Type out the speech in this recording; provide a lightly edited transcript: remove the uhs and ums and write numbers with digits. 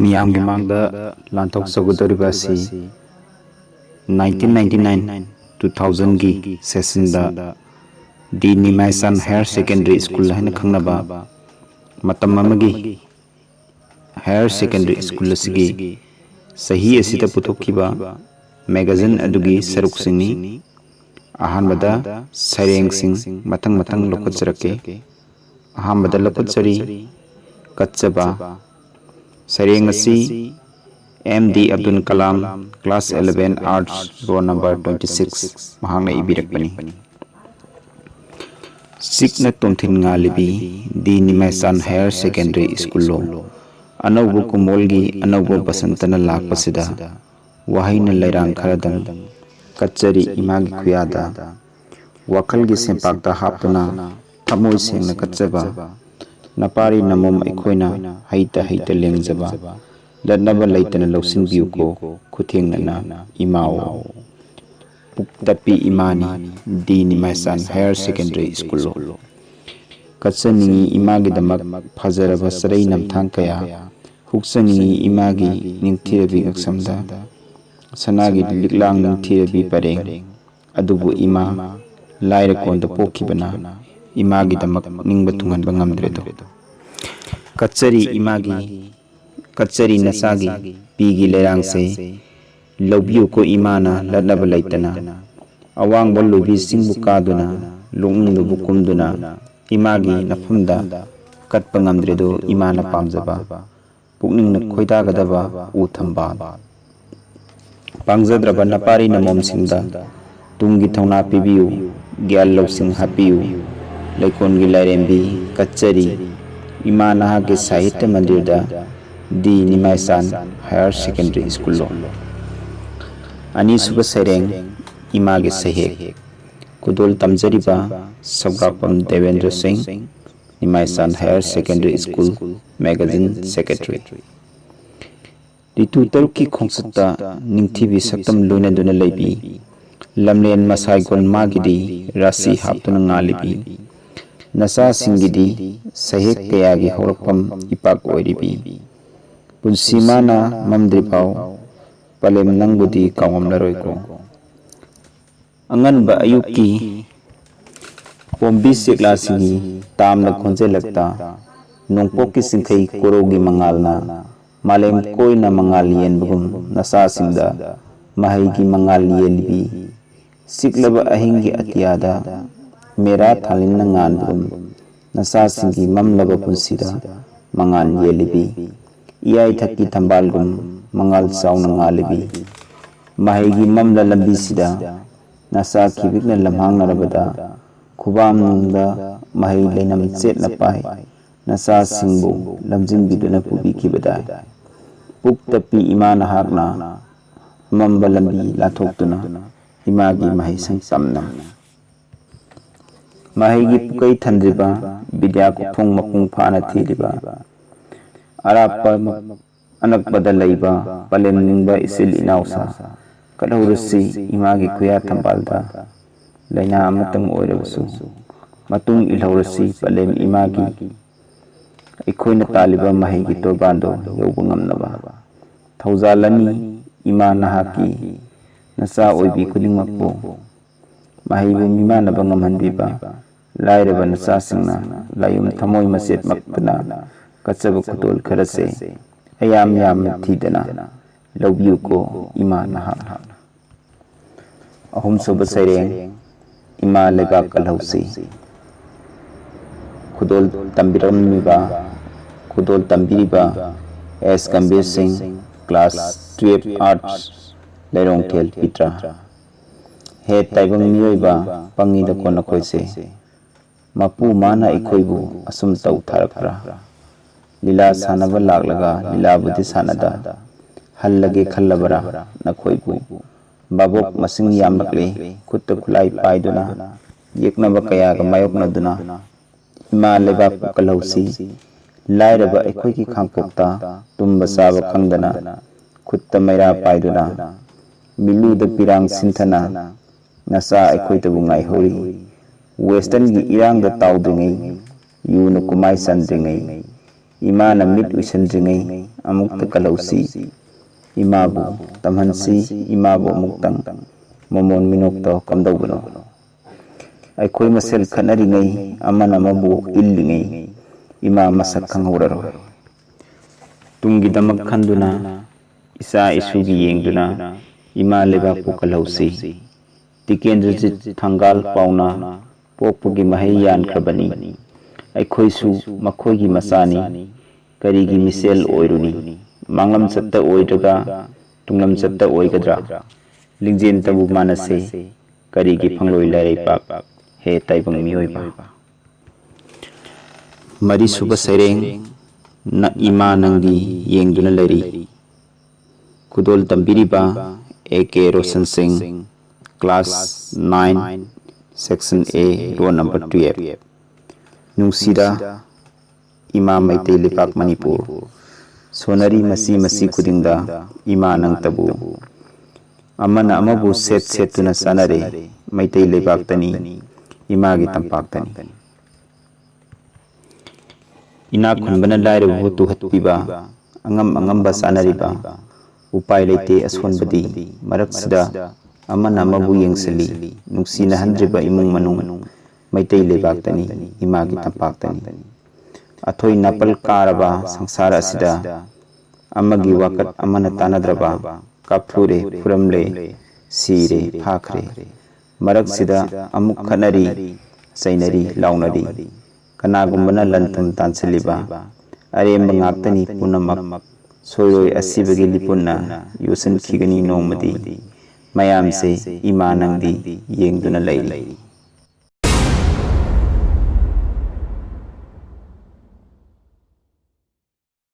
ꯃꯤꯌꯥꯝꯒꯤ ꯃꯥꯡꯗ ꯂꯥꯟꯊꯣꯛꯆꯒꯗꯧꯔꯤꯕ ꯑꯁꯤ 1999-2000ꯒꯤ ꯁꯦꯁꯟꯗ ꯗꯤ ꯅꯤꯃꯥꯏꯆꯥꯟ ꯍꯥꯌꯔ ꯁꯦꯀꯦꯟꯗꯔꯤ ꯁ꯭ꯀꯨꯜ ꯍꯥꯏꯅ ꯈꯪꯅꯕ ꯃꯇꯝ ꯑꯃꯒꯤ ꯍꯥꯌꯔ ꯁꯦꯀꯦꯟꯗꯔꯤ ꯁ꯭ꯀꯨꯜ ꯑꯁꯤꯒꯤ ꯆꯍꯤ ꯑꯁꯤꯗ ꯄꯨꯊꯣꯛꯈꯤꯕ ꯃꯦꯒꯥꯖꯤꯟ ꯑꯗꯨꯒꯤ ꯁꯔꯨꯛꯁꯤꯡꯅꯤ꯫ ꯑꯍꯥꯟꯕꯗ ꯁꯩꯔꯦꯡꯁꯤꯡ ꯃꯊꯪ ꯃꯊꯪ ꯂꯧꯈꯠꯆꯔꯛꯀꯦ꯫ ꯑꯍꯥꯟꯕꯗ ꯂꯧꯈꯠꯆꯔꯤ ꯀꯠꯆꯕ꯫ ꯁꯩꯔꯦꯡ ꯑꯁꯤ MD. Abdul Kalam class 11 arts roll number 26 ꯃꯍꯥꯛꯅ ꯏꯕꯤꯔꯛꯄꯅꯤ꯫ ꯆꯤꯛꯅ ꯇꯣꯝꯊꯤꯟ ꯉꯥꯜꯂꯤꯕꯤ ꯗꯤ ꯅꯤꯃꯥꯏꯆꯥꯟ ꯍꯥꯌꯔ ꯁꯦꯀꯦꯟꯗꯔꯤ ꯁ꯭ꯀꯨꯜꯂꯣ ꯑꯅꯧꯕ ꯀꯨꯝꯑꯣꯜꯒꯤ ꯑꯅꯧꯕ ꯕꯁꯟꯇꯅ ꯂꯥꯛꯄꯁꯤꯗ ꯋꯥꯍꯩꯅ ꯂꯩꯔꯥꯡ ꯈꯔꯗꯪ ꯀꯠꯆꯔꯤ ꯏꯃꯥꯒꯤ ꯈꯨꯌꯥꯗ ꯋꯥꯈꯜꯒꯤ ꯁꯦꯟꯄꯥꯛꯇ ꯍꯥꯞꯇꯨꯅ ꯊꯃꯣꯏ ꯁꯦꯡꯅ ꯀꯠꯆꯕ ꯅꯄꯥꯔꯤ ꯅꯃꯣꯝ ꯑꯩꯈꯣꯏꯅ ꯍꯩꯇ ꯍꯩꯇ ꯂꯦꯡꯖꯕ ꯂꯠꯅꯕ ꯂꯩꯇꯅ ꯂꯧꯁꯤꯟꯕꯤꯌꯨꯀꯣ ꯈꯨꯊꯦꯡꯅꯅ ꯏꯃꯥꯋꯣ ꯄꯨꯛꯇꯞꯄꯤ ꯏꯃꯥꯅꯤ ꯗꯤ ꯅꯤꯃꯥꯏꯆꯥꯟ ꯍꯥꯌꯔ ꯁꯦꯀꯦꯟꯗꯔꯤ ꯁ꯭ꯀꯨꯜꯂꯣ ꯀꯠꯆꯅꯤꯡꯉꯤ ꯏꯃꯥꯒꯤꯗꯃꯛ ꯐꯖꯔꯕ ꯆꯔꯩ ꯅꯝꯊꯥꯡ ꯀꯌꯥ ꯍꯨꯛꯆꯅꯤꯡꯉꯤ ꯏꯃꯥꯒꯤ ꯅꯤꯡꯊꯤꯔꯕꯤ ꯉꯛꯁꯝꯗ ꯁꯅꯥꯒꯤ ꯂꯤꯛꯂꯥꯡ ꯅꯤꯡꯊꯤꯔꯕꯤ ꯄꯔꯦꯡ ꯑꯗꯨꯕꯨ ꯏꯃꯥ ꯂꯥꯏꯔꯀꯣꯟꯗ ꯄꯣꯛꯈꯤꯕꯅ ꯏꯃꯥꯒꯤꯗꯃꯛ ꯅꯤꯡꯕ ꯊꯨꯡꯍꯟꯕ ꯉꯝꯗ꯭ꯔꯦꯗꯣ ꯀꯠꯆꯔꯤ ꯏꯃꯥꯒꯤ ꯀꯠꯆꯔꯤ ꯅꯆꯥꯒꯤ ꯄꯤꯒꯤ ꯂꯩꯔꯥꯡꯁꯦ ꯂꯧꯕꯤꯌꯨꯀꯣ ꯏꯃꯥꯅ ꯂꯠꯅꯕ ꯂꯩꯇꯅ ꯑꯋꯥꯡꯕ ꯂꯣꯏꯕꯤꯁꯤꯡꯕꯨ ꯀꯥꯗꯨꯅ ꯂꯣꯛꯅꯨꯡꯗꯕꯨ ꯀꯨꯝꯗꯨꯅ ꯏꯃꯥꯒꯤ ꯅꯐꯝꯗ ꯀꯠꯄ ꯉꯝꯗ꯭ꯔꯦꯗꯣ ꯏꯃꯥꯅ ꯄꯥꯝꯖꯕ ꯄꯨꯛꯅꯤꯡꯅ ꯈꯣꯏꯗꯥꯒꯗꯕ ꯎ ꯊꯝꯕꯥꯜ ꯄꯥꯡꯖꯗ꯭ꯔꯕ ꯅꯄꯥꯔꯤ ꯅꯃꯣꯝꯁꯤꯡꯗ ꯇꯨꯡꯒꯤ ꯊꯧꯅꯥ ꯄꯤꯕꯤꯌꯨ ꯒ꯭ꯌꯥꯟ ꯂꯧꯁꯤꯡ ꯍꯥꯞꯄꯤꯌꯨ ꯂꯩꯀꯣꯟꯒꯤ ꯂꯥꯏꯔꯦꯝꯕꯤ ꯀꯠꯆꯔꯤ ꯏꯃꯥ ꯅꯍꯥꯛꯀꯤ ꯁꯥꯍꯤꯇ꯭ꯌ ꯃꯟꯗꯤꯔꯗ ꯗꯤ ꯅꯤꯃꯥꯏꯆꯥꯟ ꯍꯥꯌꯔ ꯁꯦꯀꯦꯟꯗꯔꯤ ꯁ꯭ꯀꯨꯜꯂꯣ ꯑꯅꯤꯁꯨꯕ ꯁꯩꯔꯦꯡ ꯏꯃꯥꯒꯤ ꯁꯩꯍꯦꯛ ꯈꯨꯗꯣꯜ ꯇꯝꯖꯔꯤꯕ ꯁꯧꯒ꯭ꯔꯥꯛꯄꯝ Debendra Singh Nimaichan higher secondary school magazine secretary Ritu ꯇꯔꯨꯛꯀꯤ ꯈꯣꯡꯆꯠꯇ ꯅꯤꯡꯊꯤꯕꯤ ꯁꯛꯇꯝ ꯂꯣꯏꯅꯗꯨꯅ ꯂꯩꯕꯤ ꯂꯝꯂꯦꯟ ꯃꯁꯥꯏꯒꯣꯟ ꯃꯥꯒꯤꯗꯤ ꯔꯥꯁꯤ ꯍꯥꯞꯇꯨꯅ ꯉꯥꯜꯂꯤꯕꯤ ꯅꯆꯥꯁꯤꯡꯒꯤꯗꯤ ꯁꯩꯍꯦꯛ ꯀꯌꯥꯒꯤ ꯍꯧꯔꯛꯐꯝ ꯏꯄꯥꯛ ꯑꯣꯏꯔꯤꯕꯤ ꯄꯨꯟꯁꯤ ꯃꯥꯅ ꯃꯝꯗ꯭ꯔꯤꯐꯥꯎ ꯄꯂꯦꯝ ꯅꯪꯕꯨꯗꯤ ꯀꯥꯎꯉꯝꯂꯔꯣꯏꯀꯣ ꯑꯉꯟꯕ ꯑꯌꯨꯛꯀꯤ ꯄꯣꯝꯕꯤ ꯆꯦꯛꯂꯥꯁꯤꯡꯒꯤ ꯇꯥꯝꯅ ꯈꯣꯟꯖꯦꯜꯂꯛꯇ ꯅꯣꯡꯄꯣꯛꯀꯤ ꯆꯤꯡꯈꯩ ꯀꯣꯔꯧꯒꯤ ꯃꯉꯥꯜꯅ ꯃꯥꯂꯦꯝ ꯀꯣꯏꯅ ꯃꯉꯥꯜ ꯌꯦꯟꯕꯒꯨꯝ ꯅꯆꯥꯁꯤꯡꯗ ꯃꯍꯩꯒꯤ ꯃꯉꯥꯜ ꯌꯦꯜꯂꯤꯕꯤ ꯆꯤꯛꯂꯕ ꯑꯍꯤꯡꯒꯤ ꯑꯇꯤꯌꯥꯗ ꯃꯦꯔꯥ ꯊꯥꯂꯤꯟꯅ ꯉꯥꯟꯕꯒꯨꯝ ꯅꯆꯥꯁꯤꯡꯒꯤ ꯃꯝꯂꯕ ꯄꯨꯟꯁꯤꯗ ꯃꯉꯥꯜ ꯌꯦꯜꯂꯤꯕꯤ ꯏꯌꯥꯏꯊꯛꯀꯤ ꯊꯝꯕꯥꯜꯒꯨꯝ ꯃꯉꯥꯜ ꯆꯥꯎꯅ ꯉꯥꯜꯂꯤꯕꯤ ꯃꯍꯩꯒꯤ ꯃꯝꯂ ꯂꯝꯕꯤꯁꯤꯗ ꯅꯆꯥ ꯈꯤꯕꯤꯛꯅ ꯂꯝꯍꯥꯡꯅꯔꯕꯗ ꯈꯨꯕꯥꯝꯅꯨꯡꯗ ꯃꯍꯩ ꯂꯩꯅꯝ ꯆꯦꯠꯅ ꯄꯥꯏ ꯅꯆꯥꯁꯤꯡꯕꯨ ꯂꯝꯖꯤꯡꯕꯤꯗꯨꯅ ꯄꯨꯕꯤꯈꯤꯕꯗꯥꯏ ꯄꯨꯛ ꯇꯞꯄꯤ ꯏꯃꯥ ꯅꯍꯥꯛꯅ ꯑꯃꯝꯕ ꯂꯝꯕꯤ ꯂꯥꯟꯊꯣꯛꯇꯨꯅ ꯏꯃꯥꯒꯤ ꯃꯍꯩꯁꯪ ꯇꯝꯅ ꯃꯍꯩꯒꯤ ꯄꯨꯀꯩ ꯊꯟꯗ꯭ꯔꯤꯕ ꯕꯤꯗ꯭ꯌꯥ ꯀꯣꯛꯊꯣꯡ ꯃꯄꯨꯡ ꯐꯥꯅ ꯊꯤꯔꯤꯕ ꯑꯔꯥꯞꯄ ꯑꯅꯛꯄꯗ ꯂꯩꯕ ꯄꯂꯦꯝ ꯅꯤꯡꯕ ꯏꯆꯤꯜ ꯏꯅꯥꯎꯁꯥ ꯀꯠꯍꯧꯔꯁꯤ ꯏꯃꯥꯒꯤ ꯈꯨꯌꯥ ꯊꯝꯕꯥꯜꯗ ꯂꯩꯅꯥ ꯑꯃꯇꯪ ꯑꯣꯏꯔꯕꯁꯨ ꯃꯇꯨꯡ ꯏꯜꯍꯧꯔꯁꯤ ꯄꯂꯦꯝ ꯏꯃꯥꯒꯤ ꯑꯩꯈꯣꯏꯅ ꯇꯥꯜꯂꯤꯕ ꯃꯍꯩꯒꯤ ꯇꯣꯔꯕꯥꯟꯗꯣ ꯌꯧꯕ ꯉꯝꯅꯕ ꯊꯧꯖꯥꯜꯂꯅꯤ ꯏꯃꯥ ꯅꯍꯥꯛꯀꯤ ꯅꯆꯥ ꯑꯣꯏꯕꯤ ꯈꯨꯗꯤꯡꯃꯛꯄꯨ ꯃꯍꯩꯕꯨ ꯃꯤꯃꯥꯟꯅꯕ ꯉꯝꯍꯟꯕꯤꯕ ꯂꯥꯏꯔꯕ ꯅꯆꯥꯁꯤꯡꯅ ꯂꯥꯏꯌꯨꯝ ꯊꯃꯣꯏ ꯃꯆꯦꯠ ꯃꯛꯇꯨꯅ ꯀꯠꯆꯕ ꯈꯨꯗꯣꯜ ꯈꯔꯁꯦ ꯑꯌꯥꯝ ꯌꯥꯝꯅ ꯊꯤꯗꯅ ꯂꯧꯕꯤꯌꯨꯀꯣ ꯏꯃꯥ ꯅꯍꯥꯛꯅ ꯑꯍꯨꯝꯁꯨꯕ ꯁꯩꯔꯦꯡ ꯏꯃꯥ ꯂꯩꯕꯥꯛ ꯀꯜꯍꯧꯁꯤ ꯈꯨꯗꯣꯜ ꯇꯝꯕꯤꯔꯝꯃꯤꯕ ꯈꯨꯗꯣꯜ ꯇꯝꯕꯤꯔꯤꯕ ꯑꯦꯁ ꯒꯝꯚꯤꯔ ꯁꯤꯡ ꯀ꯭ꯂꯥꯁ 12 ꯑꯥꯔꯠꯁ ꯂꯩꯔꯣꯡꯊꯦꯜ ꯄꯤꯇ꯭ꯔꯥ ꯍꯦ ꯇꯥꯏꯕꯪ ꯃꯤꯑꯣꯏꯕ ꯄꯪꯉꯤꯗꯀꯣ ꯅꯈꯣꯏꯁꯦ ꯃꯄꯨ ꯃꯥꯅ ꯑꯩꯈꯣꯏꯕꯨ ꯑꯁꯨꯝ ꯇꯧ ꯊꯥꯔꯛꯄ꯭ꯔꯥ ꯂꯤꯂꯥ ꯁꯥꯟꯅꯕ ꯂꯥꯛꯂꯒ ꯂꯤꯂꯥꯕꯨꯗꯤ ꯁꯥꯟꯅꯗ ꯍꯜꯂꯒꯦ ꯈꯜꯂꯕꯔꯥ ꯅꯈꯣꯏꯕꯨ ꯚꯥꯕꯣꯛ ꯃꯁꯤꯡ ꯌꯥꯝꯂꯛꯂꯦ ꯈꯨꯠꯇ ꯈꯨꯠꯂꯥꯏ ꯄꯥꯏꯗꯨꯅ ꯌꯦꯛꯅꯕ ꯀꯌꯥꯒ ꯃꯥꯌꯣꯛꯅꯗꯨꯅ ꯏꯃꯥ ꯂꯩꯕꯥꯛꯄꯨ ꯀꯜꯍꯧꯁꯤ ꯂꯥꯏꯔꯕ ꯑꯩꯈꯣꯏꯒꯤ ꯈꯥꯡꯄꯣꯛꯇ ꯇꯨꯝꯕ ꯆꯥꯕ ꯈꯪꯗꯅ ꯈꯨꯠꯇ ꯃꯩꯔꯥ ꯄꯥꯏꯗꯨꯅ ꯃꯤꯂꯨꯗ ꯄꯤꯔꯥꯡ ꯁꯤꯟꯊꯅ ꯅꯆꯥ ꯑꯩꯈꯣꯏꯗꯕꯨ ꯉꯥꯏꯍꯧꯔꯤ ꯋꯦꯁꯇꯔꯟꯒꯤ ꯏꯔꯥꯡꯗ ꯇꯥꯎꯗ꯭ꯔꯤꯉꯩ ꯌꯨꯅ ꯀꯨꯃꯥꯏ ꯆꯟꯗ꯭ꯔꯤꯉꯩ इमाना मिट उइसनद्रिङै अमुक्ता कलौसी इमाबु तमहनसी इमाबु अमुक्तंग ममोन मिनोक्तो कमदौबनो अखोय मसेल खनरिङै अमन अमबु इल्लिङै इमा मसक खंहौररो तुंगी दमक खंदुना इसा इसुगी येंगदुना इमा लेबाकु कलौसी तिकेंद्रजित थंगाल पाउना पोकपुगी महै यानख्रबनी अखोयसु मखोयगी मसानी करीगी मिसेल ओइरुनी मांगलम चत्ता ओइरगा तुंगलम चत्ता ओइगद्रा लिंजेन तबु मानसे करीगी फंगलोय लाइरेपाक हे ताइबंग मियोइबा मरी सुबह सैरेंग न इमा नंगी येंगदुना लरी कुदोल तंबिरिबा A.K. Roshan Singh class 9 section A roll number 12 नुसीदा इमा मैते लिपाक मणिपुर सोनरी मसी मसी कुदिंगदा इमा नंग तबु अमन अमबु सेत सेतुना सनरे मैते लिपाक तनी इमा गी तंपाक तनी इना खुनबना लाइर भूतु हत्पिबा अंगम अंगम बसानरिबा उपाय लेते असोनबदी मरक्सदा अमन अमबु येंगसली नुसीना हंद्रिबा इमुंग मनुंग मैते लिपाक तनी इमा गी तंपाक तनी अथोई नपल कारबा संसार असिदा अमगी वकत अमन तानद्रबा काफुरे फुरमले सीरे फाखरे मरक्सिदा अमुक खनरी सैनरी लाउनरी कनागुंबना लंतुम तानसलिबा अरेंब ngaktani punamak soiroi asibagi lipunna yusan khigani nongmadi mayam se ima nangdi yengduna lairi